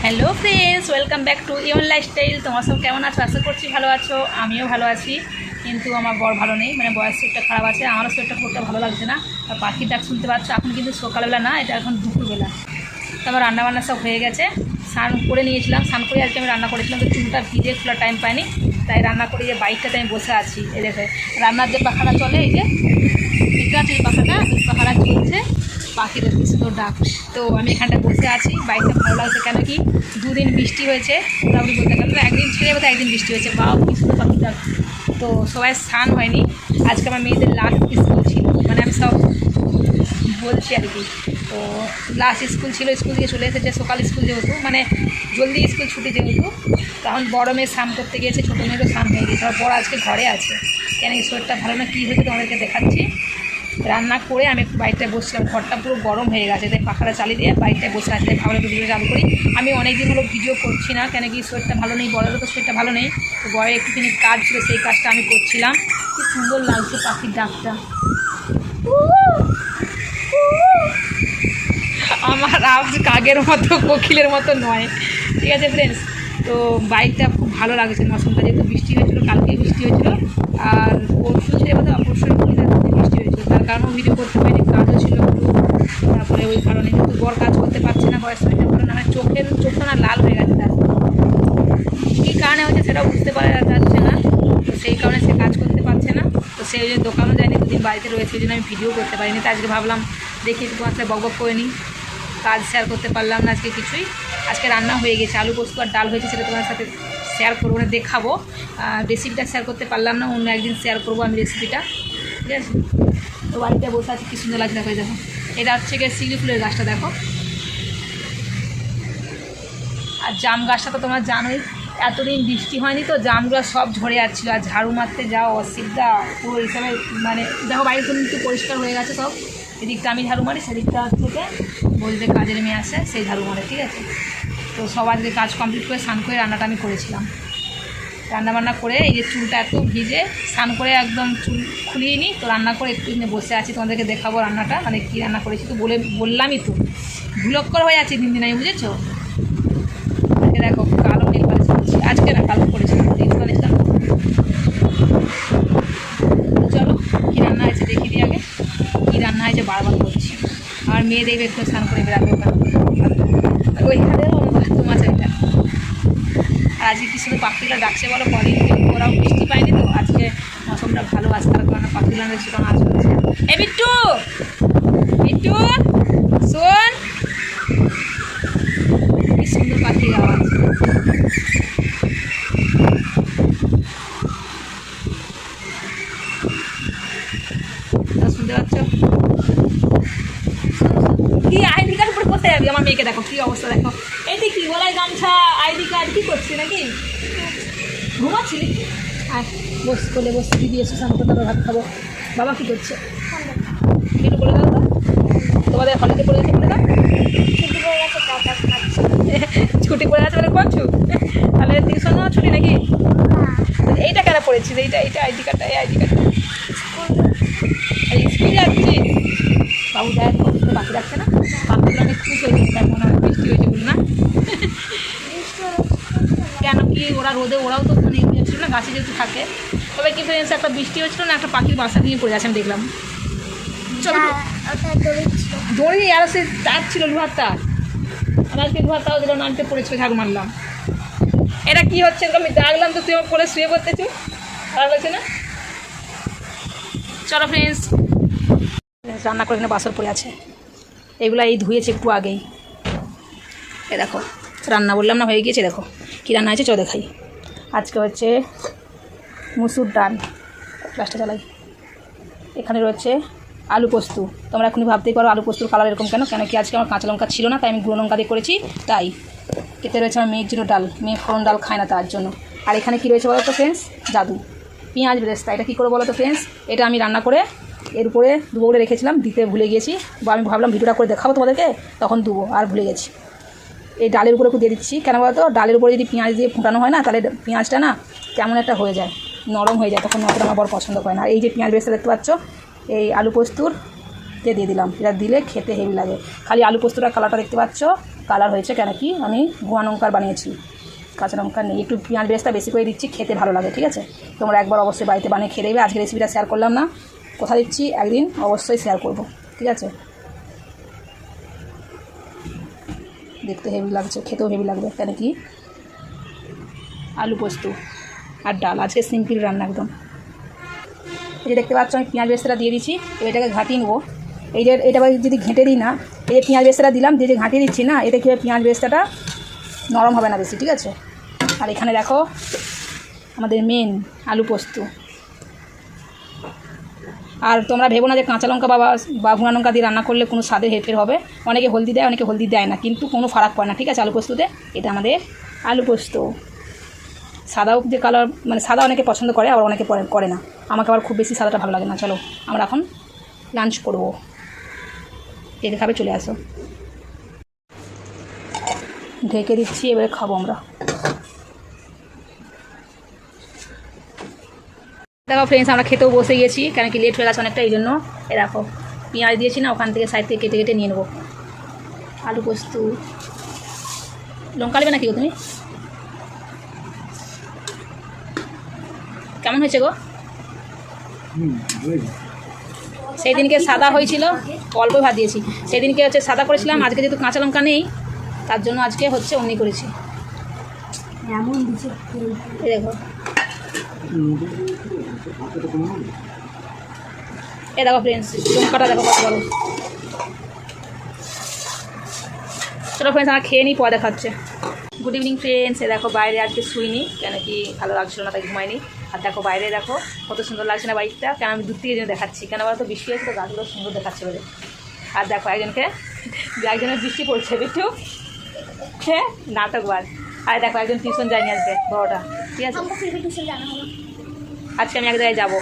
Hello friends, welcome back to Eon lifestyle. তোমার সব কেমন আছো? আশা করছি ভালো আছো। আমিও ভালো আছি, কিন্তু আমার বর ভালো নেই, মানে বয়স শরীরটা খারাপ আছে। আমারও শরীরটা খুব ভালো লাগছে না। আর পাখির ডাক শুনতে পাচ্ছ। এখন কিন্তু সকালবেলা না, এটা এখন দুপুরবেলা। তো আমার রান্নাবান্না সব হয়ে গেছে। স্নান করে নিয়েছিলাম, স্নান করে আজকে আমি রান্না করেছিলাম, তো চুলটা ভিজে খোলা টাইম পাইনি, তাই রান্না করে যে বাইকটাতে আমি বসে আছি। এই দেখে রান্নার যে পাখাটা চলে, এই যে এটা আছে, এই পাখাটা চলছে, পাখিদের কি সুন্দর ডাক। তো আমি এখানটা বসে আছি, বাইকটা ভালো লাগছে। কেন কি দুদিন বৃষ্টি হয়েছে, মোটামুটি বলতে গেলে একদিন ছেড়ে বোধহয় একদিন বৃষ্টি হয়েছে, বাও কি সুন্দর পাখি ডাক। তো সবাই স্নান হয়নি, আজকে আমার মেয়েদের লাস্ট স্কুল ছিল, মানে আমি সব বলছি আর কি। তো লাস্ট স্কুল ছিল, স্কুল থেকে চলে এসেছে। সকাল স্কুল যেহেতু, মানে জলদি স্কুল ছুটি যেহেতু, তখন বড় মেয়ে স্নান করতে গিয়েছে, ছোটো মেয়েরও স্নান হয়ে গেছে। আর বড় আজকে ঘরে আছে। কেন এই শরীরটা ভালো না, কী হয়েছে তোমাদেরকে দেখাচ্ছি। রান্না করে আমি একটু বাইকটায় বসছিলাম, ঘরটা পুরো গরম হয়ে গেছে, তাই পাখাটা চালিয়ে দিয়ে বাইকটায় বসে আছে। তাই ভাবলাম একটু ভিডিও চালু করি। আমি অনেক দিন হলো ভিডিও করছি না, কেন কি শরীরটা ভালো নেই, বড়েরও তো শরীরটা ভালো নেই। তো বড় একটুখানি কাজ ছিল, সেই কাজটা আমি করছিলাম। কি সুন্দর লাগছে পাখির ডাকটা। আমার আওয়াজ কাকের মতো, কোকিলের মতো নয়, ঠিক আছে ফ্রেন্ডস। তো বাইকটা খুব ভালো লাগছে। মৌসুমটা যেহেতু বৃষ্টি হয়েছিলো, কালকে বৃষ্টি হয়েছিলো, আর পরশু ছিল বোধহয়, অবশ্যই বৃষ্টি হয়েছিলো, তার কারণেও ভিডিও করতে পারিনি, কাজও ছিল একটু। তারপরে ওই কারণে কিন্তু বর কাজ করতে পারছে না, বয়স শরীরটা ভালো না, আমার চোখটা না লাল হয়ে গেছে। তার কী কারণে হচ্ছে সেটাও বুঝতে পারা যাচ্ছে না। তো সেই কারণে সে কাজ করতে পারছে না। তো সেই জন্য দোকানও যায়নি, দুদিন বাড়িতে রয়েছে, ওই জন্য আমি ভিডিও করতে পারিনি। তো আজকে ভাবলাম দেখি তোমার সাথে বকবক করে নিই, কাজ শেয়ার করতে পারলাম না আজকে কিছুই। আজকে রান্না হয়ে গেছে, আলু পোস্ত আর ডাল হয়েছে, সেটা তোমার সাথে শেয়ার করবো, মানে দেখাবো। রেসিপিটা শেয়ার করতে পারলাম না, অন্য একদিন শেয়ার করবো আমি রেসিপিটা, ঠিক আছে। তো বাড়িতে বসে আছি, কী সুন্দর লাগছে দেখো। দেখো এটা হচ্ছে গিয়ে শিউলি ফুলের গাছটা, দেখো। আর জাম গাছটা তো তোমরা জানোই, এতদিন বৃষ্টি হয়নি তো জামগুলো সব ঝরে যাচ্ছিলো, আর ঝাড়ু মারতে যাও অসুবিধা পুরো হিসাবে। মানে দেখো বাইরে কিন্তু পরিষ্কার হয়ে গেছে সব। এদিকটা আমি ঝাড়ু মারি, সেদিকটা থেকে বলতে কাজের মেয়ে আসে, সেই ঝাড়ু মারে, ঠিক আছে। তো সবার যে কাজ কমপ্লিট করে স্নান করে রান্নাটা আমি করেছিলাম। রান্নাবান্না করে এই যে চুলটা এত ভিজে, স্নান করে একদম চুল খুলিয়ে নিই, তো রান্না করে একটু বসে আছি, তোমাদেরকে দেখাবো রান্নাটা, মানে কী রান্না করেছি। তো বললামই তো, ভুলক্কর হয়ে আছে দিন দিন, আমি বুঝেছো। দেখো কালো নেল পালিশ করছি, আজকে না কালো করেছিলাম, নেল পালিশটা। চলো কী রান্না হয়েছে দেখি দিই আগে, কী রান্না হয়েছে বারবার করছি। আর মেয়ে দেখবে একটু স্নান করে বেড়াবে ওখানে, ওইখানেও আমার ভাত মাছ ওইটা। আর আজকে কি শুধু পাখিগুলো ডাকছে বলো, কদিন ওরাও বৃষ্টি পায়নি, তো আজকে মৌসুমটা ভালো আছে, তার কারণে পাখিগুলো দেখছি তখন আজ হচ্ছে। এ বিট্টু, বিট্টু শোন, কি সুন্দর পাখির আওয়াজ। শুনতে পাচ্ছ? কি আইডি কার্ড উপরে কোথায় যাবি? আমার মেয়েকে দেখো কী অবস্থা, দেখো। এটি কি গলায় গামছা, আইডি কার্ড, কী করছি নাকি? ঘুমাচ্ছিলি? আর বস কোলে বসে দিদি এসে স্নান করতে, ভাত খাবো। বাবা কী করছে একটু বলে দাও তো। তোমাদের হলিডে পড়ে গেছে, বলে দাও। ছুটি পড়ে গেছে মানে করছো, তাহলে টিউশনও ছুটি নাকি? এইটা কেন পড়েছিস? এইটা আইডি কার্ডটা, এই আইডি কার্ডটা স্কুল যাচ্ছি। বাবু দেখ পাখি রাখছে না, পাখিগুলো অনেক খুশি হয়েছে, তাই মনে হয় বৃষ্টি হয়েছে বলে না। কেন কি ওরা রোদে, ওরাও তো মানে ছিল না, গাছে যেহেতু থাকে। তবে কি ফ্রেন্ডস, একটা বৃষ্টি হচ্ছিল না, একটা পাখির বাসা নিয়ে পড়ে আছে, আমি দেখলাম। চলো দড়ি, আর সে তার ছিল, লোহার তার। আমার আজকে লোহার তাও দিলাম, নামতে পড়েছিল, ঝাড়ু মারলাম। এটা কি হচ্ছে, আমি ডাকলাম তো তুই আমার কোলে শুয়ে পড়তেছো, খারাপ লাগছে না? চলো ফ্রেন্ডস, রান্না করে এখানে বাসর পড়ে আছে, এগুলো এই ধুয়েছে একটু আগেই। এ দেখো রান্না বললাম না, হয়ে গিয়েছে। দেখো কী রান্না হয়েছে, চো দেখাই। আজকে হচ্ছে মুসুর ডাল, গ্লাসটা চালাই। এখানে রয়েছে আলু পোস্ত। তোমরা এখনই ভাবতেই পারো আলু পোস্তর কালার এরকম কেন, কেন কি আজকে আমার কাঁচা লঙ্কা ছিল না, তাই আমি গুঁড়ো লঙ্কা দিয়ে করেছি। তাই এতে রয়েছে আমার মেয়ের জিরো ডাল, মেয়ে ফোড়ন ডাল খায় না, তার জন্য। আর এখানে কী রয়েছে বলো তো ফ্রেন্ডস, জাদু পেঁয়াজ বেরেস্তা। এটা কী করে বলো তো ফ্রেন্ডস, এটা আমি রান্না করে এর উপরে দুবো করে রেখেছিলাম, দিতে ভুলে গেছি, বা আমি ভাবলাম ভিডিওটা করে দেখাবো তোমাদেরকে, তখন দুবো আর ভুলে গেছি। এই ডালের উপরে একটু দিয়ে দিচ্ছি, কেন বলো তো, ডালের উপরে যদি পেঁয়াজ দিয়ে ফুটানো হয় না, তাহলে পেঁয়াজটা না কেমন একটা হয়ে যায়, নরম হয়ে যায়, তখন অতটা আমার বড় পছন্দ করে না। আর এই যে পেঁয়াজ বেরেস্তা দেখতে পাচ্ছ, এই আলু পোস্তর দিয়ে দিলাম, এটা দিলে খেতে হেভি লাগে। খালি আলু পোস্তটার কালারটা দেখতে পাচ্ছ, কালার হয়েছে, কেন কি আমি গুঁড়া লঙ্কার বানিয়েছি, কাঁচা লঙ্কা নেই। একটু পেঁয়াজ বেরেস্তা বেশি করে দিচ্ছি, খেতে ভালো লাগে। ঠিক আছে, তোমরা একবার অবশ্যই বাড়িতে বানিয়ে খেয়ে দেবে। আজকে রেসিপিটা শেয়ার করলাম না, কোথা দিচ্ছি একদিন অবশ্যই শেয়ার করব। ঠিক আছে, দেখতে হেভি লাগছে, খেতেও হেভি লাগবে, কেন কি আলু পোস্ত আর ডাল, আজকে সিম্পল রান্না একদম। এই যে দেখতে পাচ্ছ আমি পেঁয়াজ বেরেস্তাটা দিয়ে দিচ্ছি, এটাকে ঘাঁটিয়ে নেবো। এই যে এটা যদি ঘেঁটে দিই না, এই যে পেঁয়াজ বেরেস্তাটা দিলাম, যে ঘাঁটিয়ে দিচ্ছি না, এতে কী পেঁয়াজ বেরেস্তাটা নরম হবে না বেশি। ঠিক আছে, আর এখানে দেখো আমাদের মেন আলু পোস্ত। আর তোমরা ভেবো না যে কাঁচা লঙ্কা বা ভুনা লঙ্কা দিয়ে রান্না করলে কোনো স্বাদের হেরফের হবে। অনেকে হলদি দেয়, অনেকে হলদি দেয় না, কিন্তু কোনো ফারাক পড়ে না। ঠিক আছে, আলু পোস্ততে এটা আমাদের আলু পোস্ত। সাদাও যে কালার, মানে সাদা অনেকে পছন্দ করে, আবার অনেকে করে না। আমাকে আবার খুব বেশি সাদাটা ভালো লাগে না। চলো আমরা এখন লাঞ্চ করবো, এদের খাবে চলে আসো। ঢেকে দিচ্ছি, এবারে খাবো আমরা। দেখো ফ্রেন্ডস, আমরা খেতেও বসে গেছি, কেন কি লেট হয়ে গেছে অনেকটা, এই জন্য। এ দেখো পেঁয়াজ দিয়েছি না, ওখান থেকে সাইড থেকে কেটে কেটে নিয়ে নেবো। আলু পোস্ত, লঙ্কা নেবে নাকি গো তুমি? কেমন হয়েছে গো? সেই দিনকে সাদা হয়েছিল, অল্প ভাত দিয়েছি। সেই দিনকে হচ্ছে সাদা করেছিলাম, আজকে যেহেতু কাঁচা লঙ্কা নেই তার জন্য আজকে হচ্ছে অমনি করেছি। এমন দিচ্ছে দেখো, এ দেখো ফ্রেন্ডস, লঙ্কাটা দেখো কত বড়। চলো ফ্রেন্ডস, আমরা খেয়ে নিই, পরে দেখাচ্ছে। Good evening friends. এ দেখো বাইরে আজকে শুইনি, কেন কি ভালো লাগছিল না, তাই ঘুমাইনি। আর দেখো বাইরে দেখো কত সুন্দর লাগছে না বাইকটা, কেন আমি দূর থেকে যেন দেখাচ্ছি, কেন বলো তো বৃষ্টি হয়েছে তো গাছগুলো সুন্দর দেখাচ্ছে বলে। আর দেখো একজনের বৃষ্টি পড়ছে বিট্টু, হ্যাঁ নাটকবাজ। আর দেখো একজন টিউশন যায়নি আজকে, বড়টা। ঠিক আছে, আজকে আমি এক জায়গায় যাবো,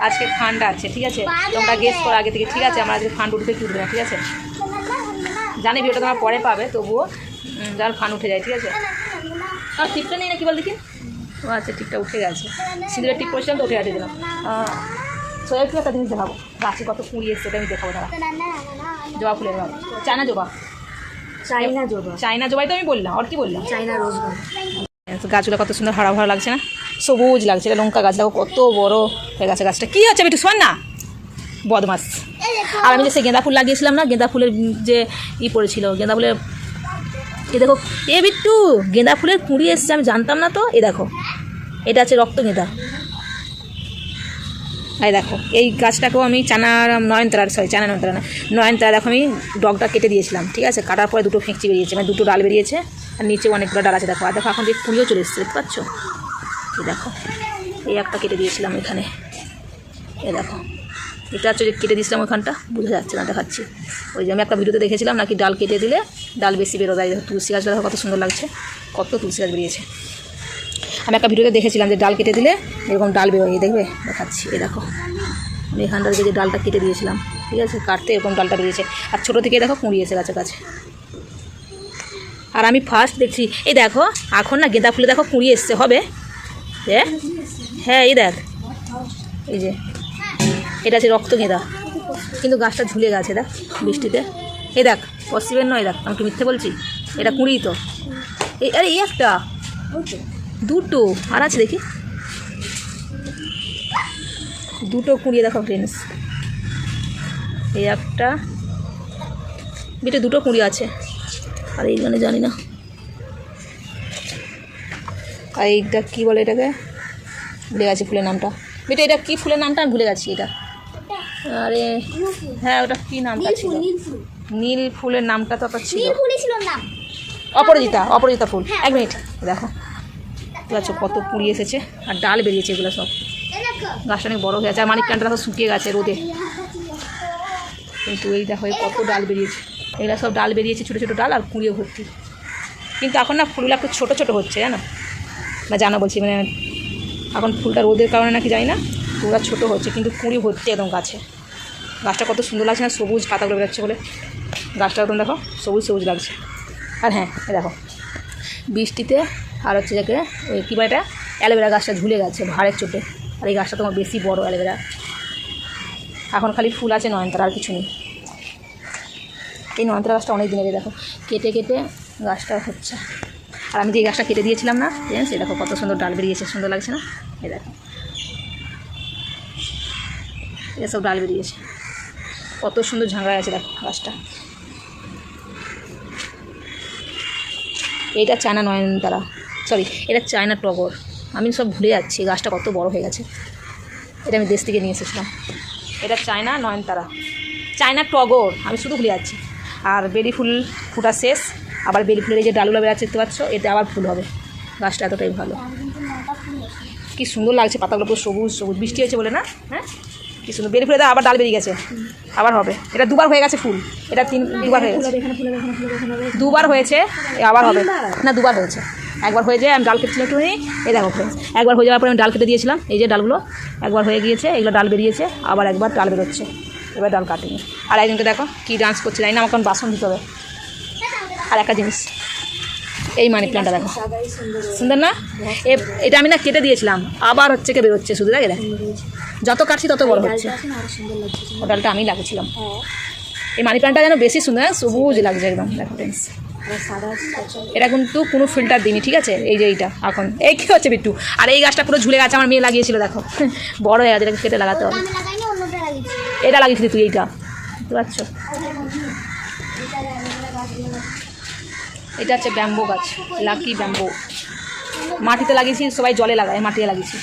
আজকে ফান্ড আছে। ঠিক আছে, তোমরা গেস করো আগে থেকে। ঠিক আছে, আমরা আজকে ফান্ড উঠতে কি উঠবে না। ঠিক আছে, জানি ভিডিওটা তোমরা পরে পাবে, তবুও যার ফান্ড উঠে যায়। ঠিক আছে, আর টিপটা নেই না, কি বল দেখি। ও আচ্ছা, টিপটা উঠে গেছে, সিঁদুরের টিপ করেছিলাম তো উঠে গেছে দিলাম। সোয়া কি একটা জিনিস দেখাবো, গাছে কত কুড়ি এসছে, ওটা আমি দেখাবো। দাঁড়া, জবা ফুলের গাছ, চায়না জবা, চায়না জবাই তো আমি বললাম, আর কি বললাম, চায়না রোজ। গাছগুলো কত সুন্দর হারা ভরা লাগছে না, সবুজ লাগছে। এটা লঙ্কা গাছ দেখো কত বড় হয়ে গেছে গাছটা। কী হচ্ছে একটু শোন না, বদমাস। আর আমি যে সে গেঁদা ফুল লাগিয়েছিলাম না, গেঁদা ফুলের যে পড়েছিল, গেঁদা ফুলের, এ দেখো এ বিট্টু, গেঁদা ফুলের কুঁড়ি এসছে, আমি জানতাম না তো। এ দেখো, এটা আছে রক্ত গেঁদা। এই দেখো এই গাছটাকেও আমি চায়না নয়নতারা না, নয়নতারা দেখো আমি ডগটা কেটে দিয়েছিলাম। ঠিক আছে, কাটার পরে দুটো ফেঁকচি বেরিয়েছে, মানে দুটো ডাল বেরিয়েছে, আর নিচে অনেকগুলো ডাল আছে। দেখো, আর দেখো এখন যে কুঁড়িও চলে এসছে, দেখতে পাচ্ছ? এই দেখো, এই একটা কেটে দিয়েছিলাম এখানে। এ দেখো, এটা হচ্ছে যে কেটে দিয়েছিলাম ওখানটা, বোঝা যাচ্ছে না, দেখাচ্ছি। ওই যে আমি একটা ভিডিওতে দেখেছিলাম নাকি ডাল কেটে দিলে ডাল বেশি বেরো যায়। তুলসী গাছটা দেখো কত সুন্দর লাগছে, কত তুলসী গাছ বেরিয়েছে। আমি একটা ভিডিওতে দেখেছিলাম যে ডাল কেটে দিলে এরকম ডাল বেরোয়, দেখবে, দেখাচ্ছি। এই দেখো, আমি এখানটা যে ডালটা কেটে দিয়েছিলাম, ঠিক আছে, কাটতে এরকম ডালটা বেরিয়েছে। আর ছোটো থেকে দেখো কুঁড়িয়েছে গাছে গাছে। আর আমি ফার্স্ট দেখছি, এই দেখো এখন না গেঁদা ফুলে দেখো কুঁড়ি এসছে, হবে। হ্যাঁ, এই দেখ, এই যে এটা আছে রক্ত গেঁদা, কিন্তু গাছটা ঝুলে গেছে দেখ বৃষ্টিতে। এই দেখ, পসিবল নয়, দেখ আমি একটু মিথ্যে বলছি, এটা কুঁড়ি তো। আরে এই একটা, দুটো আর আছে দেখি, দুটো কুঁড়িয়ে দেখো ফ্রেন্ডস। এই একটা বেটে দুটো কুঁড়ি আছে, আর এইখানে জানি না। আর এইটা কী বলে, এটাকে ভুলে গেছি ফুলের নামটা। বেটে এটা কী ফুলের নামটা আমি ভুলে গেছি। এটা, আরে হ্যাঁ, ওটা কী নামটা ছিল, নীল ফুলের নামটা তো ছিল, অপরাজিতা ফুল। এক মিনিট, দেখো ঠিক আছে, কত কুঁড়ি এসেছে আর ডাল বেরিয়েছে, এগুলো সব। গাছটা অনেক বড়ো হয়ে আছে, আর মানিক প্ল্যান্টটা দেখো শুকিয়ে গেছে রোদে, কিন্তু এই দেখো কত ডাল বেরিয়েছে। এগুলো সব ডাল বেরিয়েছে, ছোটো ছোটো ডাল, আর কুঁড়িও ভর্তি। কিন্তু এখন না ফুলগুলো একটু ছোটো ছোটো হচ্ছে, জানো বলছি, মানে এখন ফুলটা রোদের কারণে নাকি জানি না, ফুলটা ছোটো হচ্ছে, কিন্তু কুঁড়ি ভর্তি একদম গাছে। গাছটা কত সুন্দর লাগছে না, সবুজ পাতাগুলো বেরোচ্ছে বলে গাছটা একদম দেখো সবুজ সবুজ লাগছে। আর হ্যাঁ, দেখো বৃষ্টিতে আর হচ্ছে যাকে ওই কী বলে, এটা অ্যালোভেরা গাছটা ঝুলে গেছে ভাড়ের চোটে। আর এই গাছটা তোমার বেশি বড় অ্যালোভেরা। এখন খালি ফুল আছে নয়নতারা, আর কিছু নেই। এই নয়নতারা গাছটা অনেক দিনের, দেখো কেটে কেটে গাছটা হচ্ছে। আর আমি যে এই গাছটা কেটে দিয়েছিলাম না ফ্রেন্ডস, এই দেখো কত সুন্দর ডাল বেরিয়েছে, সুন্দর লাগছে না? এই দেখো এসব ডাল বেরিয়েছে, কত সুন্দর ঝাঁকড়ায় আছে দেখো গাছটা। এইটা চায়না নয়নতারা, সরি এটা চায়না টগর। আমি সব ভুলে যাচ্ছি, গাছটা কত বড় হয়ে গেছে। এটা আমি দেশ থেকে নিয়ে এসেছিলাম। এটা চায়না নয়নতারা, চায়না টগর, আমি শুধু ভুলে যাচ্ছি। আর বেলি ফুল ফুটা শেষ, আবার বেলি ফুলের এই যে ডালগুলো বেড়াচ্ছে দেখতে পাচ্ছ, এতে আবার ফুল হবে। গাছটা এতটাই ভালো, কি সুন্দর লাগছে, পাতাগুলো পুরো সবুজ সবুজ, বৃষ্টি হয়েছে বলে না? হ্যাঁ কি সুন্দর। বেলি ফুলে আবার ডাল বেরিয়ে গেছে, আবার হবে। এটা দুবার হয়ে গেছে ফুল, এটা দুবার হয়ে গেছে, দুবার হয়েছে, আবার হবে না, দুবার হয়েছে। একবার হয়ে যায়, আমি ডাল কেটেছিলাম একটু, এই দেখো ফ্রেন্ডস, একবার হয়ে যাওয়ার পরে আমি ডাল কেটে দিয়েছিলাম, এই যে ডালগুলো একবার হয়ে গিয়েছে, এগুলো ডাল বেরিয়েছে, আবার একবার ডাল বেরোচ্ছে, এবার ডাল কাটিনি। আর একজনকে দেখো কী ডান্স করছে, জানি না, আমাকে বাসন দিতে হবে। আর একটা জিনিস, এই মানি প্ল্যান্টটা দেখো, সুন্দর না? এটা আমি না কেটে দিয়েছিলাম, আবার হচ্ছে কে বেরোচ্ছে, শুধু দেখে দেখ, যত কাটছি তত বড় হচ্ছে। ও ডালটা আমি লাগিয়েছিলাম। এই মানি প্ল্যান্টটা যেন বেশি সুন্দর, সবুজ লাগছে একদম, দেখো ফ্রেন্ডস। এটা কিন্তু কোনো ফিল্টার দিইনি, ঠিক আছে? এই যে এইটা এখন এই কী হচ্ছে বিট্টু, আর এই গাছটা পুরো ঝুলে গেছে, আমার মেয়ে লাগিয়েছিল, দেখো বড় হয়ে গেছে, এটাকে কেটে লাগাতে হবে। এটা লাগিয়েছিলি তুই, এইটা বুঝতে পারছো? এটা হচ্ছে ব্যাম্বো গাছ, লাকি ব্যাম্বো, মাটিতে লাগিয়েছি, সবাই জলে লাগায়, মাটিতে লাগিয়েছি।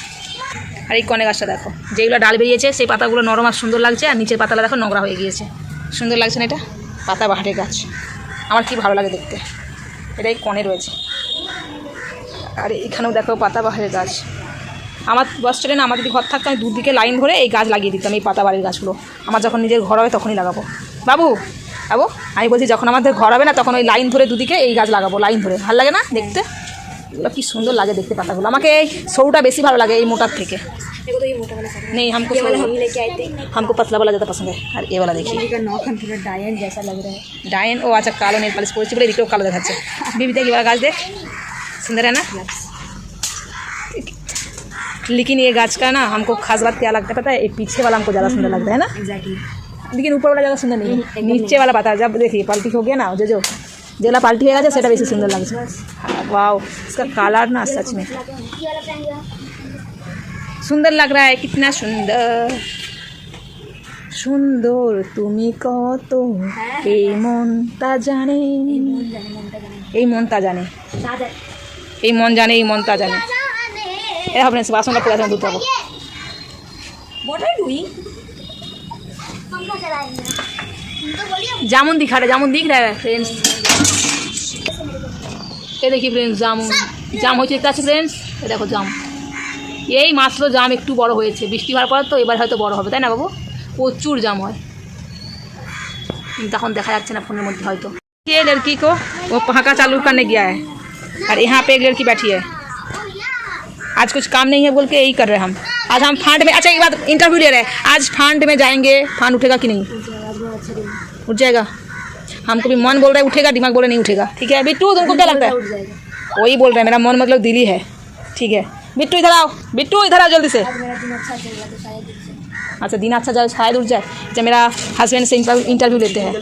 আর এই কনে গাছটা দেখো, যেগুলো ডাল বেরিয়েছে সেই পাতাগুলো নরম আর সুন্দর লাগছে, আর নিচের পাতাটা দেখো নোংরা হয়ে গিয়েছে, সুন্দর লাগছে না? এটা পাতাবাহারের গাছ, আমার কি ভালো লাগে দেখতে। এটাই কনে রয়েছে। আর এখানেও দেখো পাতাবাহারের গাছ। আমার বাস স্ট্যান্ডে আমার যদি ঘর থাকতো, আমি দুদিকে লাইন ধরে এই গাছ লাগিয়ে দিতাম, এই পাতাবাহারের গাছগুলো। আমার যখন নিজের ঘর হবে তখনই লাগাবো। বাবু বাবু, আমি বলছি যখন আমাদের ঘর হবে না, তখন ওই লাইন ধরে দুদিকে এই গাছ লাগাবো, লাইন ধরে। ভালো লাগে না দেখতে? এগুলো কি সুন্দর লাগে দেখতে পাতাগুলো। আমাকে এই সরুটা বেশি ভালো লাগে এই মোটার থেকে। नहीं हमको हम लेके आए थे, हमको पतला वाला ज़्यादा पसंद है। और ये वाला देखिए, नौखन पूरा डायन जैसा लग रहा है। डायन ओ अच्छा कालो नेल पॉलिश পরেছি বলে এদিকেও কালো দেখাচ্ছে। बीबी देख ये वाला गाछ देख, सुंदर है ना? लेकिन ये गाछ का ना हमको खास बात क्या लगता है पता है, ये पीछे वाला हमको ज़्यादा सुंदर लगता है ना? एग्जैक्टली। लेकिन ऊपर वाला ज़्यादा सुंदर नहीं है, नीचे वाला पता है। जब देखिए पलटी हो गया ना, जो जेला पाल्टी हो गया सेटा बेसी सुंदर लगছে। वाओ, इसका कलर ना सच में सुंदर लग रहा है, कितना सुंदर सुंदर তুমি কত, এই মনটা জানে, এই মনটা জানে, এই মন জানে, এই মনটা জানে। এ হবে না, বাসনটা পড়ে আছে, দুধ পাবো। What are you doing? जामुन दिखा रहे, जामुन दिख रहा है फ्रेंड्स। ये देखिए फ्रेंड्स, जामुन জাম হয়েছে দেখতে আছে ফ্রেন্ডস। এ দেখো জাম, এই মাত্র জাম একটু বড় হয়েছে, বৃষ্টি হওয়ার পর তো এবার হয়তো বড় হবে, তাই না বাবু? প্রচুর জাম হয়, তখন দেখা যাচ্ছে না ফোনের মধ্যে হয়তো। ये लड़की को वो पहाका चालू करने गया है, और यहाँ पे एक लड़की बैठी है। आज कुछ काम नहीं है बोल के यही कर रहे हैं हम। आज हम फांड में, अच्छा एक बात, इंटरव्यू ले रहे हैं, आज फांड में जाएंगे, फांड उठेगा कि नहीं? उठ जाएगा। हमको भी मन बोल रहा है उठेगा, दिमाग बोल रहा नहीं उठेगा। ठीक है बिट्टू, तुमको क्या लगता है? वही बोल रहे हैं, मेरा मन मतलब दिल्ली है। ठीक है बिट्टू इधर आओ, बिट्टू इधर आओ जल्दी से। अच्छा दिन अच्छा जाए, शायद उठ जाए। अच्छा मेरा হাজব্যান্ড से इंटरव्यू लेते हैं।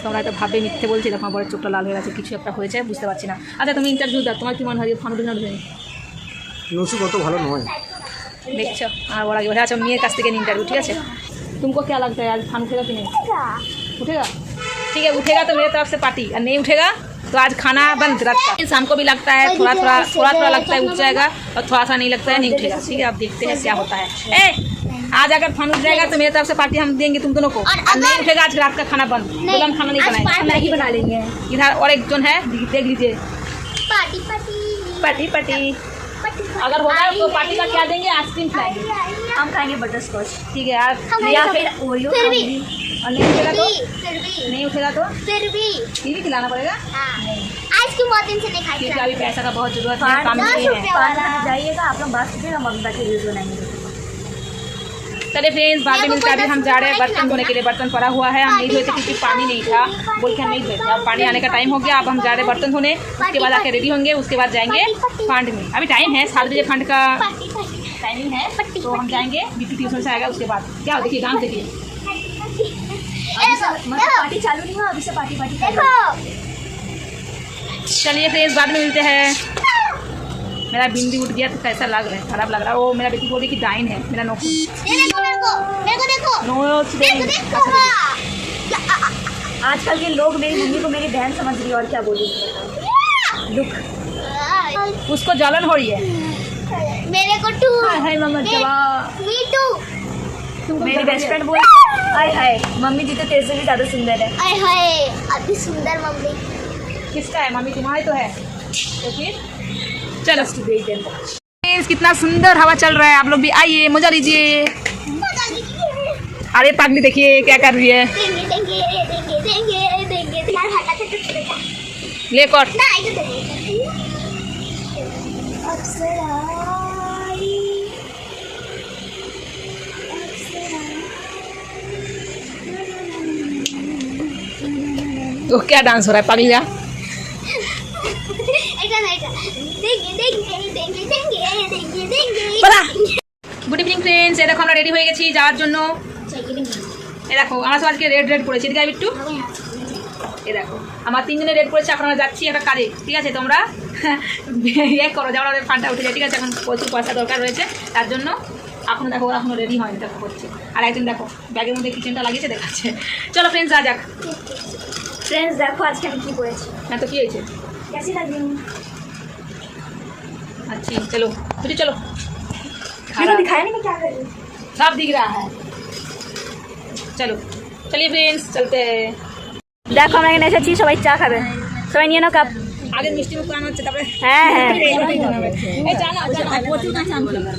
তোমরা একটা ভাবে মিথ্যে বলছি, দেখো আমার বড় চোখটা লাল হয়ে গেছে, কিছু একটা হয়েছে বুঝতে পারছি না। আচ্ছা তুমি ইন্টারভিউ দাও, তোমার কি মনে হয় ফানুটি না উঠবে? নসু কত ভালো নয়, দেখছো আমার বড় আগে বলে। আচ্ছা মেয়ের কাছ থেকে इंटरव्यू, ठीक है? तुमको क्या लगता है आज फान उठेगा कि नहीं? उठेगा। ठीक है उठेगा तो मेरे तरफ से पार्टी, और नहीं उठेगा तो आज खाना बंद रात का। शाम को भी लगता है थोड़ा थोड़ा लगता है उठ जाएगा, और थोड़ा सा नहीं लगता है नहीं उठेगा। ठीक है अब देखते हैं क्या होता है। ए आज अगर फान उठ जाएगा तो मेरे तरफ से पार्टी हम देंगे तुम दोनों को, और नहीं उठेगा आज रात का खाना बंद। बोला हम खाना नहीं बनाएंगे, मैगी बना लेंगे। इधर और एक जन है, देख लीजिए, पार्टी पार्टी पार्टी पार्टी। अगर होगा तो पार्टी का क्या देंगे? आइसक्रीम खिलाएंगे, हम खाएंगे बटर स्कॉच। ठीक है यार, या फिर ओरियो फिर भी और नहीं उठेगा तो फिर भी नहीं उठेगा तो फिर भी फिर भी खिलाना पड़ेगा। आइसक्रीम बहुत दिन से नहीं खाई क्योंकि अभी पैसा का बहुत जरूरत है, काम नहीं है। जाइएगा आप लोग, बात कीजिएगा, ममता की वीडियो बनाएंगे। चलिए फ्रेंड्स बाद में मिलते हैं। अभी हम जा रहे हैं बर्तन धोने के लिए, बर्तन पड़ा हुआ है, हम नहीं धोए थे क्योंकि पानी नहीं था, बोल के हम नहीं धोए थे। अब पानी आने का टाइम हो गया, अब हम जा रहे हैं बर्तन धोने, उसके बाद आके रेडी होंगे, उसके बाद जाएंगे फंड में। अभी टाइम है 7 बजे फंड का टाइमिंग है, तो हम जाएंगे, बीपी ट्यूशन से आएगा उसके बाद। क्या देखिए गाँव देखिए, पार्टी चालू नहीं हुआ अभी से पार्टी पार्टी देखो चलिए फ्रेंड्स बाद में मिलते हैं। मेरा बिंदी उठ गया तो कैसा लग रहा है, खराब लग रहा है। वो मेरा बेटी बोल रही कि डाइन है मेरा नोक। देखो आजकल के लोग मेरी मम्मी को मेरी बहन समझ रही है और क्या बोलूं। लुक उसको जलन हो रही है। मेरे को टू हाय मम्मा जवाब। मी टू मेरी बेस्ट फ्रेंड बोल आय हाय मम्मी जी तो तेरे से भी ज़्यादा सुंदर है। आय हाय अभी सुंदर मम्मी किसका है? मम्मी तुम्हारी तो है। तो फिर चलो फ्रेंड्स कितना सुंदर हवा चल रहा है, आप लोग भी आइए मजा लीजिए। अरे पागली देखिए क्या कर रही है। ले कर तो क्या डांस हो रहा है पागली का? গুড ইভিনিং ফ্রেন্ডস, এ দেখো আমরা রেডি হয়ে গেছি যাওয়ার জন্য। এ দেখো আমরা সব আজকে রেড রেড পরেছি, এদিকে একটু। এ দেখো আমার তিনজনে রেড পরেছি, এখন আমরা যাচ্ছি একটা কাজে, ঠিক আছে? তোমরা ইয়ে করো, যাওয়ার আমাদের ফান্ডটা উঠে যায়, ঠিক আছে? এখন প্রচুর পয়সা দরকার রয়েছে, তার জন্য এখনো দেখো ওরা এখনো রেডি হয়নি, দেখো করছে। আর একজন দেখো ব্যাগের মধ্যে কিচেনটা লাগিয়েছে দেখাচ্ছে। চলো ফ্রেন্ডস যা যাক। फ्रेंड्स देखो आज क्या की পড়েছি না তো কি হয়েছে? कैसी लग रही हूँ? अच्छी चलो तुझे चलो। मैंने दिखाया नहीं मैं क्या कर रही हूँ। सब दिख रहा है। चलो चलिए फ्रेंड्स चलते हैं। দেখো আমরা এখানে এসেছি, সবাই চা খাবে, সবাই নিয়ে নাও কাপ। আগে মিষ্টি মুখ আনা হচ্ছে, তারপরে হ্যাঁ হ্যাঁ এই জানা প্রচুর কাছে আনতে হবে।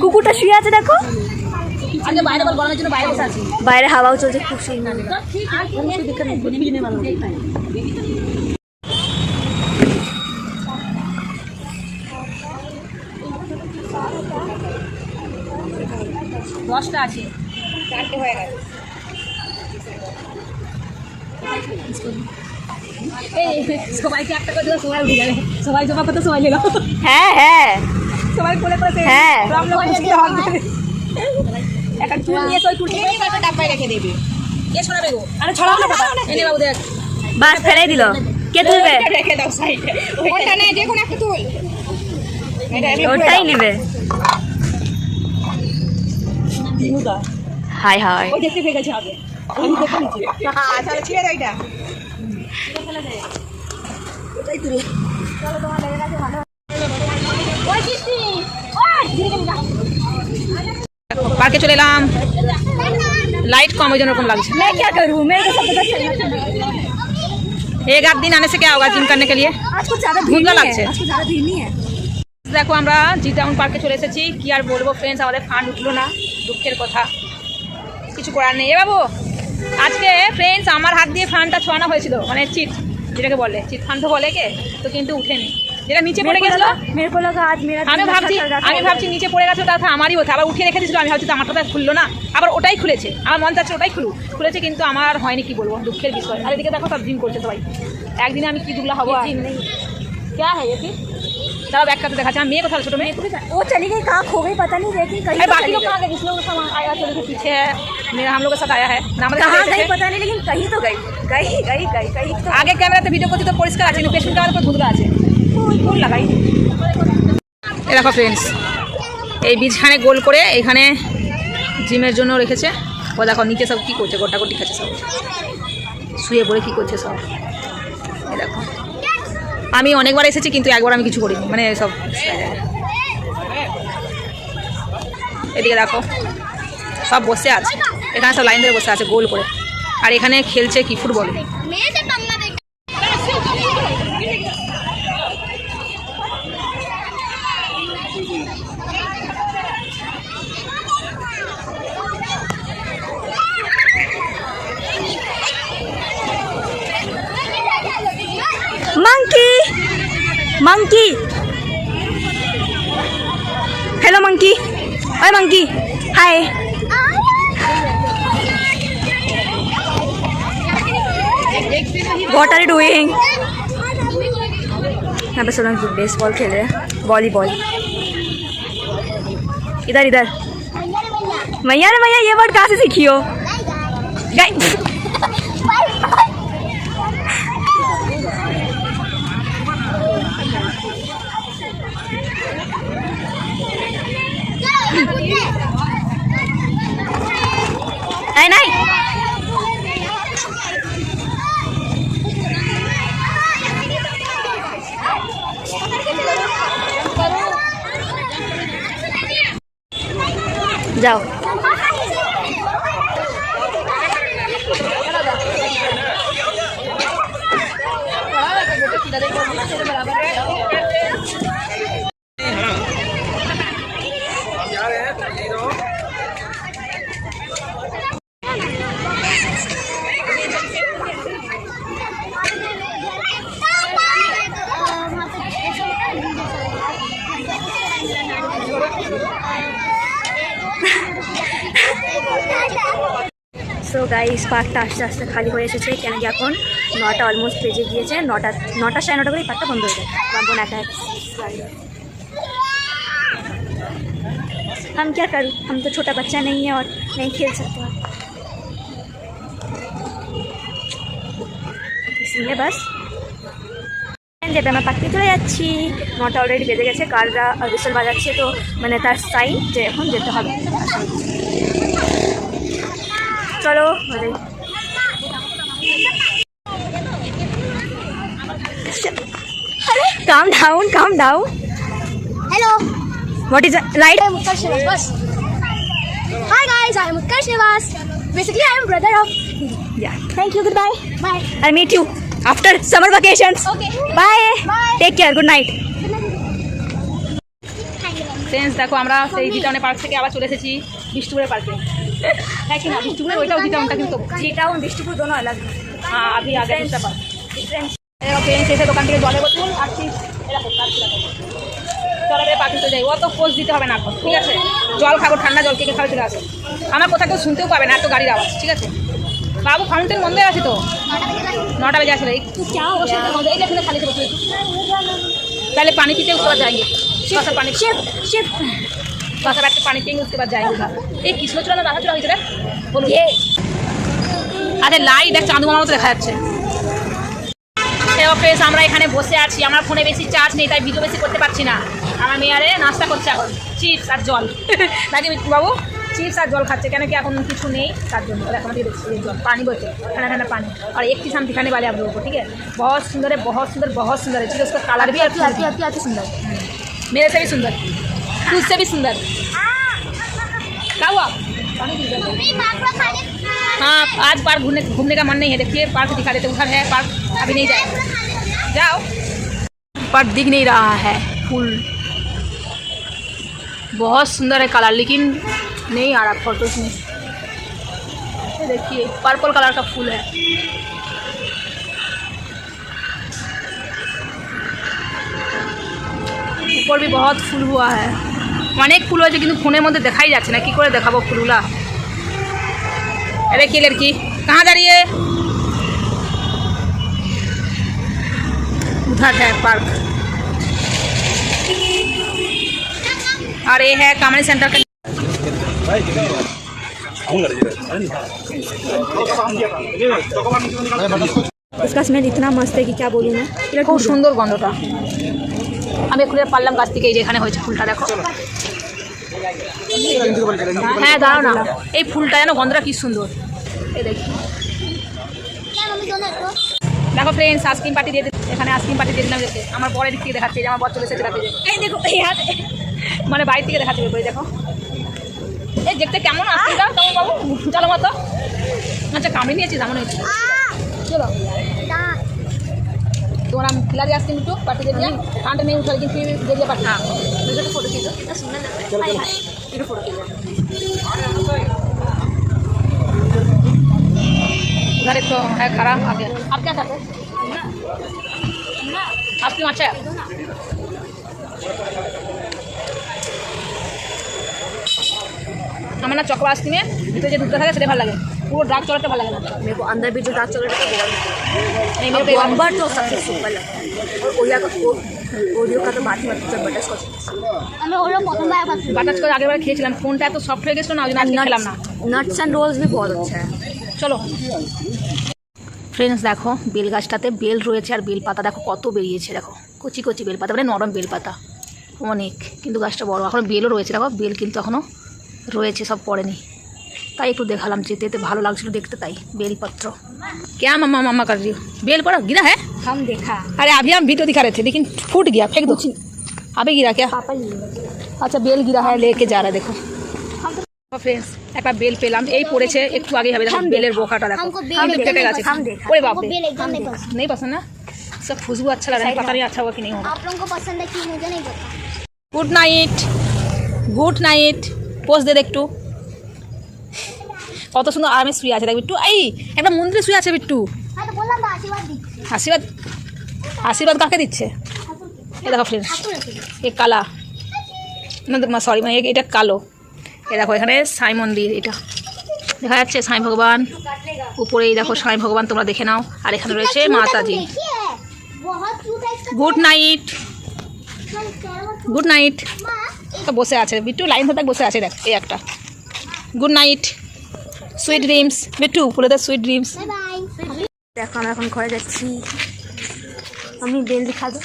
কুকুরটা শুয়ে আছে দেখো, আগে বাইরে বল, গরমের জন্য বাইরে বসে আছি। বাইরে হাওয়াও চলছে খুব সুন্দর। দশটা আছে, চারটে হয়ে গেছে। এই সবাইকে একটা করে দিলে সবাই উঠে যাবে, সবাই জমা করতে সময় লেলো। হ্যাঁ হ্যাঁ সবাই কোলে করে হ্যাঁ। একটা চুল নিয়ে ওই কুর্তি একটা ডাব্বায় রেখে দেবে। কে ছড়াবে গো? আরে ছড়াও না বাবা, এনে বাবু দেখ। বাস ফেলে দিল, কে তুলবে? রেখে দাও সাইডে, ওটা না যে কোনো একটা তুল, ওটাই নেবে। হাই হাই ওই দেখতে পেয়ে গেছে আগে, আমি দেখে নিচ্ছি। হ্যাঁ চলো ছিঁড়ে দাও এটা, ওটাই তুলো। চলো তোমার লেগে গেছে ভালো। ওই কিস্তি ওই ধীরে ধীরে যাও। পার্কে চলে এলাম, लाइट कम ওই জন্য এরকম লাগছে। मैं क्या करूँ, मेरे को सब पता चलना चाहिए। एक आध दिन आने से क्या होगा जिम करने के लिए? आज कुछ ज़्यादा भीड़ धुंधला नहीं লাগছে। है, आज कुछ ज़्यादा भीड़ नहीं है। দেখো আমরা জি টাউন পার্কে চলে এসেছি। কি আর বলবো ফ্রেন্ডস, আমাদের ফান্ড উঠলো না, দুঃখের কথা, কিছু করার নেই। এ বাবু আজকে ফ্রেন্ডস আমার হাত দিয়ে ফান্ডটা ছোঁয়ানো হয়েছিল, মানে চিট যেটাকে বলে, চিট ফান্ড তো বলে কে, তো কিন্তু উঠেনি, যেটা নিচে পড়ে গেছিল। मेरे को लगा आज मेरा আমি ভাবছি নিচে পড়ে গেছে ওটা আমারই হতো, আবার উঠিয়ে রেখে দিয়েছিল। আমি ভাবছি তো আমারটা খুললো না, আবার ওটাই খুলেছে। আমার মন চাচ্ছে ওটাই খুলেছে, কিন্তু আমার হয়নি, কি বলবো, দুঃখের বিষয়। আর এদিকে দেখো সব জিম করছে সবাই, একদিনে আমি কি দুগলা হবো। জিম নেই क्या है ये फिर? दादा बैग करते देखा, मेरे को था छोटे में वो चली गई, कहाँ खो गई पता नहीं, लेकिन कहीं अरे बाकी लोग कहाँ गए? कुछ लोग आया चलो के पीछे है, मेरा हम लोग के साथ आया है ना, कहाँ गई पता नहीं, लेकिन कहीं तो गई गई गई गई कहीं तो। आगे कैमरा तो वीडियो করতে তো পরিষ্কার আছে, কিন্তু পেছন ক্যামেরা তো ধুঁধলা আছে। ফুল লাগাই এই দেখো ফ্রেন্ডস, এই বীজখানে গোল করে এখানে জিমের জন্য রেখেছে। ও দেখো নিচে সব কী করছে, গোটাগোটি খাচ্ছে সব, শুয়ে পড়ে কী করছে সব। এই দেখো আমি অনেকবার এসেছি কিন্তু একবার আমি কিছু করিনি, মানে সব। এদিকে দেখো সব বসে আছে, এখানে সব লাইন ধরে বসে আছে গোল করে, আর এখানে খেলছে কি football. Monkey monkey hello monkey, ओए monkey hi. What are you doing? यहाँ पे सब लोग बेसबॉल खेल रहे हैं, वॉलीबॉल। इधर इधर मैया ने मैया ये वर्ड कहाँ से सीखी हो? गाय नहीं जाओ। সো গাইস পার্কটা আস্তে আস্তে খালি হয়ে এসেছে, কেন কি এখন 9টা অলমোস্ট বেজে গিয়েছে। 9টা 9:30 করেই পার্কটা বন্ধ হয়ে যায়। বোন একা हम क्या करूँ, हम तो छोटा बच्चा नहीं है और नहीं खेल सकते हैं, इसलिए बस যেটা আমরা পার্কে চলে যাচ্ছি। 9টা অলরেডি বেজে গেছে, কাররা বিশাল বাজাচ্ছে, তো মানে তার সাইন যে এখন যেতে হবে। চলো calm down. Hello, What is light? I am Utkarsh Srivas. Hi guys, I am Utkarsh Srivas. Basically, I am brother of. Yeah. Thank you. Goodbye. Bye. I'll meet you after summer vacations. Okay. Bye. Bye. Take care. Good night. Friends দেখো আমরা সেই জিটাউনের park থেকে আবার চলে এসেছি বিষ্ণুপুরের পার্কে। হ্যাঁ কি না, বিষ্ণুপুরের ওইটাও জিটাউনটা কিন্তু G-Town, Bishnupuर दोनों अलग हैं। হ্যাঁ আভি আগে দুসরা পার্ক। Different. ফ্রেন্ডস এসে দোকান থেকে জলের বোতল আর চিপস এরকম চলে পার্কে যাই, ও তো পোস্ট দিতে হবে না এখন, ঠিক আছে? জল খাবো, ঠান্ডা জল কে কে খাবে চলে আসো। আমার কোথাও কেউ শুনতেও পাবে না এত গাড়ির আওয়াজ, ঠিক আছে? বাবু ফাউন্টেন বন্ধ হয়ে আছে তো, 9টা বেজে আসলে একটু চা ওষুধের মধ্যে এই দেখুন খালি বসে पहले पानी पीते उसके बाद जाएंगे। थोड़ा पानी शिफ्ट थोड़ा बैठ के पानी पियेंगे उसके बाद जाएंगे उधर। एक किसलो चुरा ना दादा चुरा হয়েছে রে বলুন ये আরে লাইট দেখ চাঁদ মামার মতো দেখা যাচ্ছে। ফ্রেন্ডস আমরা এখানে বসে আছি, আমার ফোনে বেশি চার্জ নেই তাই ভিডিও বেশি করতে পারছি না। আমার মেয়ারে নাস্তা করছে এখন চিপস আর জল নাকি বাবু चिप्स और जल खाते क्या कि এখন কিছু নেই তার জন্য দেখো আমাদের দেখছি জল पानी बोलते ठंडा ठंडा पानी। और एक चीज़ हम दिखाने वाले आप लोगों को, ठीक है? बहुत सुंदर है, बहुत सुंदर है, ठीक है? उसका कलर भी अति सुंदर, मेरे से भी सुंदर, तुझसे भी सुंदर। क्या हुआ? हाँ आज पार्क घूमने का मन नहीं है, देखिए पार्क दिखा देते, उधर है पार्क, अभी नहीं जाए, जाओ। पर दिख नहीं रहा है फूल, बहुत सुंदर है कलर, लेकिन नहीं आ रहा फोटोज में। ये देखिए पर्पल कलर का फूल है। ऊपर भी बहुत फूल हुआ है, अनेक फूल है কিন্তু ফোনের মধ্যে দেখাই যাচ্ছে না, কি করে দেখাবো ফুলগুলা। अरे की लड़की कहाँ जा रही है? उधर है पार्क, और ये है कॉमेडी सेंटर का। उसका स्मेल इतना मस्त है कि क्या बोलूँ मैं। খুব সুন্দর গন্ধটা, আমি খুলে পারলাম গাছ থেকে, এই যে এখানে হয়েছে ফুলটা দেখো। হ্যাঁ দাঁড়াও না, এই ফুলটা যেন গন্ধটা কি সুন্দর, এই দেখি। দেখো ফ্রেন্ডস আইসক্রিম পার্টি দিয়ে এখানে আইসক্রিম পার্টি দিয়ে দিলাম, যেতে আমার বরের দিক থেকে দেখাচ্ছে যে আমার বর চলে এসেছে রাতে, এই দেখো এই হাতে মানে বাইরে থেকে দেখাচ্ছে বই দেখো। এই দেখতে কেমন আইসক্রিমটা কেমন বাবু? চলো মতো আচ্ছা কামড়ে নিয়েছি যেমন হয়েছে। चलो तो हम खिला दिया आइसक्रीम टू पार्टी दे दिया, कांटे नहीं उठा लेकिन फिर दे दिया पार्टी। हाँ मुझे तो फोटो खींचो, इतना सुंदर लग रहा है, फिर फोटो खींचो। उधर एक तो है खड़ा आ गया। आप क्या खाते हैं? आइसक्रीम अच्छा है? আমার না চকোবার আইসক্রিমে ভিতরে যে দুধটা থাকে সেটা ভালো লাগে, পুরো ডার্ক চকলেটটা ভালো লাগে না। मेरे को अंदर भी जो डार्क चॉकलेट है वो नहीं मेरे को बम्बर तो सबसे सुपर लगता है, और ओया का ओरियो का तो बात ही मत कर, बटरस्कॉच আমি ওরা প্রথমবার পাচ্ছি বাটারস্কচ আগেরবার খেয়েছিলাম, ফোনটা এত সফট হয়ে গেছিলো না, ওই জন্য আজকে খেলাম না। नट्स एंड रोल्स भी बहुत अच्छा है। চলো ফ্রেন্ডস, দেখো বেল গাছটাতে বেল রয়েছে আর বেল পাতা দেখো কত বেরিয়েছে, দেখো কচি কচি বেল পাতা, মানে নরম বেল পাতা অনেক, কিন্তু গাছটা বড়, এখন বেলও রয়েছে, দেখো বেল কিন্তু এখনও রয়েছে, সব পড়েনি, তাই একটু দেখালাম, যেতে যেতে ভালো লাগছিলো দেখতে, তাই বেলপত্র। क्या मम्मा मम्मा कर रही हो? बेल पड़ा गिरा है? हम देखा अरे अभी हम वीडियो दिखा रहे थे लेकिन फूट गया, फेंक दो। अभी गिरा क्या? पापा लिए আচ্ছা বেল গিরা হয়, লেকে যা রা দেখো। ফ্রেন্ডস, একটা বেল পেলাম, এই পড়েছে একটু আগে হবে, দেখো বেলের বোকাটা দেখো, हमको बेल কিন্তু কেটে গেছে। हम देखा। ওরে বাপ हमको রে, बेल एकदम नहीं पसंद। नहीं पसंद ना, सब खुशबू अच्छा लग रहा है, पता नहीं अच्छा होगा कि नहीं होगा। आप लोगों को पसंद है कि मुझे नहीं पता। Good night, good night, pose দে একটু, কত সুন্দর আরামে শুয়ে আছে দেখ বিট্টু, এই একটা মন্দিরে শুয়ে আছে বিট্টু। हाँ तो बोलना था आशीर्वाद दीजिए। আশীর্বাদ, আশীর্বাদ কাকে দিচ্ছে? এই দেখো ফ্রেন্ডস, এ কালা না, সরি মানে এটা কালো, এ দেখো এখানে সাই মন্দির, এটা দেখা যাচ্ছে সাই ভগবান, উপরে এই দেখো সাই ভগবান, তোমরা দেখে নাও, আর এখানে রয়েছে মাতাজি। देखिए बहुत क्यूट है इसका। গুড নাইট, গুড নাইট, माँ তো বসে আছে বিট্টু, লাইন ধরে বসে আছে, দেখ এই একটা, good night, sweet dreams Bittu, বলে দে সুইট ড্রিমস। Bye bye. দেখো আমরা এখন ঘরে যাচ্ছি, আমি বেল দিখা দো।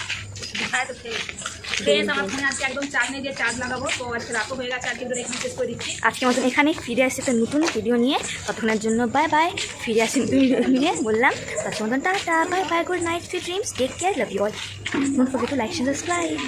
আমার ফোনে আজকে একদম চার্জ নেই, দিয়ে চার্জ লাগাবো, তো আজকে রাতও হয়ে গেছে, আজকে এখানে শেষ করে দিচ্ছি। আজকের মতন এখানে ফিরে আসছে একটা নতুন ভিডিও নিয়ে, ততক্ষণের জন্য বাই বাই। ফিরে আসি নতুন ভিডিও নিয়ে, বললাম ততক্ষণ মতন tata, bye bye, good night, sweet dreams, take care, love you all, don't forget to like and subscribe.